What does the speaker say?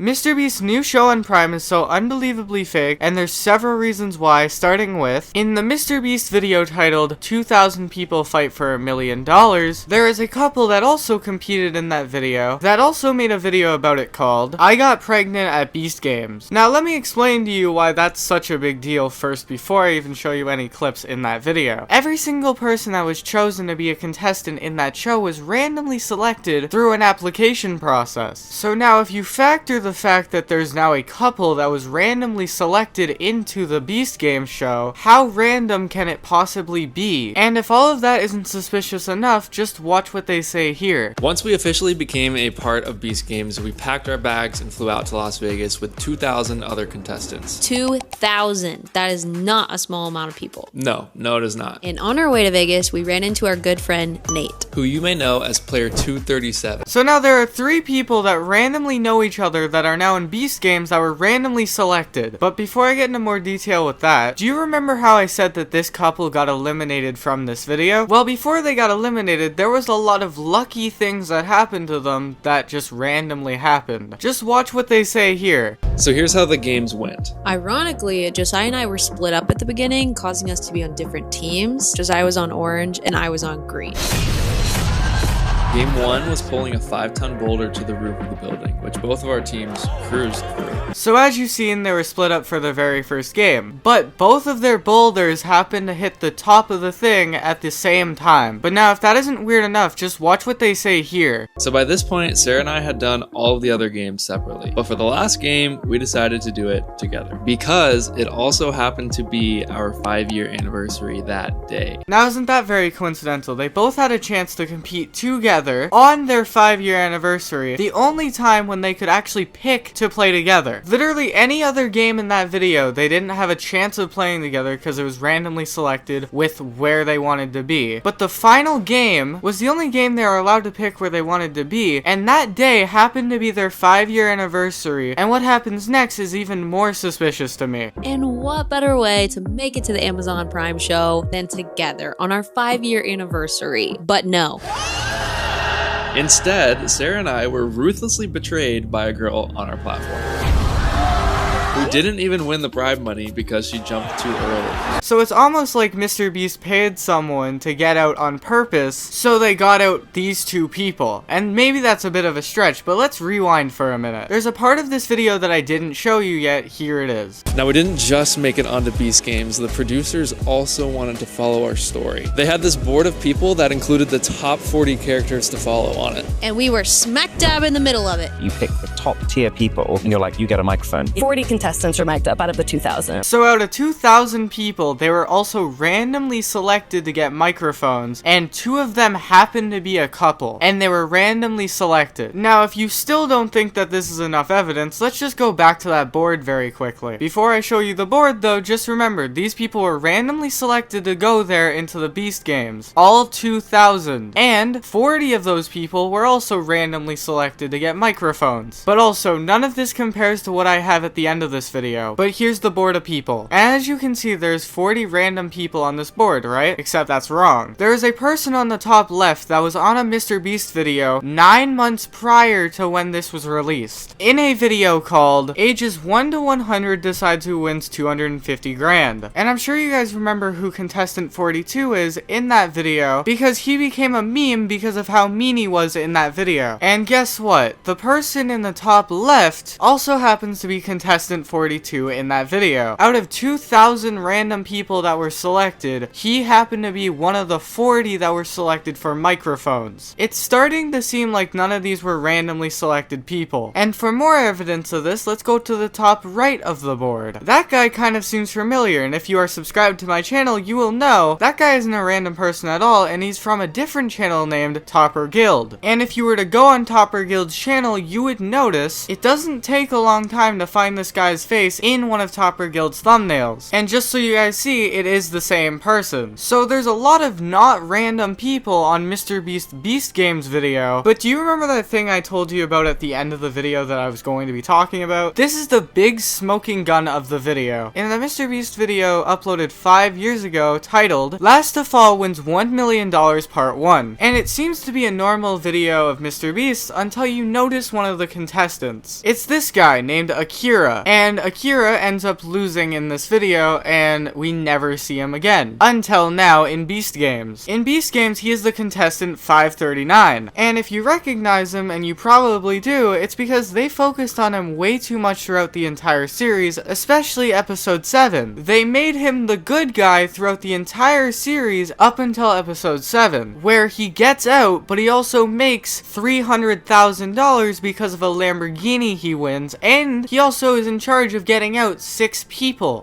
MrBeast's new show on Prime is so unbelievably fake, and there's several reasons why, starting with, in the MrBeast video titled 2,000 People Fight for $1 Million, there is a couple that also competed in that video, that also made a video about it called, I Got Pregnant at Beast Games. Now let me explain to you why that's such a big deal first before I even show you any clips in that video. Every single person that was chosen to be a contestant in that show was randomly selected through an application process. So now if you factor the fact that there's now a couple that was randomly selected into the Beast Games show, how random can it possibly be? And if all of that isn't suspicious enough, just watch what they say here. Once we officially became a part of Beast Games, we packed our bags and flew out to Las Vegas with 2,000 other contestants. 2,000. That is not a small amount of people. No, it is not. And on our way to Vegas, we ran into our good friend, Nate, who you may know as player 237. So now there are 3 people that randomly know each other that are now in Beast Games that were randomly selected. But before I get into more detail with that, do you remember how I said that this couple got eliminated from this video? Well, before they got eliminated, there was a lot of lucky things that happened to them that just randomly happened. Just watch what they say here. So here's how the games went. Ironically, Josiah and I were split up at the beginning, causing us to be on different teams. Josiah was on orange and I was on green. Game 1 was pulling a 5-ton boulder to the roof of the building, which both of our teams cruised through. So as you've seen, they were split up for the very first game, but both of their boulders happened to hit the top of the thing at the same time. But now if that isn't weird enough, just watch what they say here. So by this point, Sarah and I had done all of the other games separately, but for the last game, we decided to do it together because it also happened to be our 5-year anniversary that day. Now isn't that very coincidental? They both had a chance to compete together on their 5-year anniversary, the only time when they could actually pick to play together. Literally any other game in that video, they didn't have a chance of playing together because it was randomly selected with where they wanted to be. But the final game was the only game they were allowed to pick where they wanted to be, and that day happened to be their 5-year anniversary, and what happens next is even more suspicious to me. And what better way to make it to the Amazon Prime show than together on our 5-year anniversary? But no. Instead, Sarah and I were ruthlessly betrayed by a girl on our platform who didn't even win the bribe money because she jumped too early. So it's almost like MrBeast paid someone to get out on purpose, so they got out these 2 people. And maybe that's a bit of a stretch, but let's rewind for a minute. There's a part of this video that I didn't show you yet, here it is. Now we didn't just make it onto Beast Games, the producers also wanted to follow our story. They had this board of people that included the top 40 characters to follow on it. And we were smack dab in the middle of it. You pick the top tier people and you're like, you get a microphone. 40 contestants are mic'd up out of the 2,000. So out of 2,000 people, they were also randomly selected to get microphones, and 2 of them happened to be a couple, and they were randomly selected. Now, if you still don't think that this is enough evidence, let's just go back to that board very quickly. Before I show you the board though, just remember, these people were randomly selected to go there into the Beast Games. All 2,000. And 40 of those people were also randomly selected to get microphones. But also, none of this compares to what I have at the end of this video. But here's the board of people. As you can see, there's 40 random people on this board, right? Except that's wrong. There is a person on the top left that was on a MrBeast video 9 months prior to when this was released. In a video called Ages 1 to 100 Decides Who Wins 250 Grand. And I'm sure you guys remember who contestant 42 is in that video because he became a meme because of how mean he was in that video. And guess what? The person in the top left also happens to be contestant 42 in that video. Out of 2,000 random people that were selected, he happened to be one of the 40 that were selected for microphones. It's starting to seem like none of these were randomly selected people. And for more evidence of this, let's go to the top right of the board. That guy kind of seems familiar, and if you are subscribed to my channel, you will know that guy isn't a random person at all, and he's from a different channel named Topper Guild. And if you were to go on Topper Guild's channel, you would notice it doesn't take a long time to find this guy guy's face in one of Topper Guild's thumbnails. And just so you guys see, it is the same person. So there's a lot of not random people on MrBeast Beast Games video, but do you remember that thing I told you about at the end of the video that I was going to be talking about? This is the big smoking gun of the video. In the MrBeast video uploaded 5 years ago titled, Last to Fall Wins $1 Million Part 1. And it seems to be a normal video of MrBeast until you notice one of the contestants. It's this guy named Akira, and Akira ends up losing in this video and we never see him again. Until now in Beast Games. In Beast Games, he is the contestant 539, and if you recognize him, and you probably do, it's because they focused on him way too much throughout the entire series, especially episode 7. They made him the good guy throughout the entire series up until episode 7, where he gets out, but he also makes $300,000 because of a Lamborghini he wins, and he also is in charge of getting out 6 people.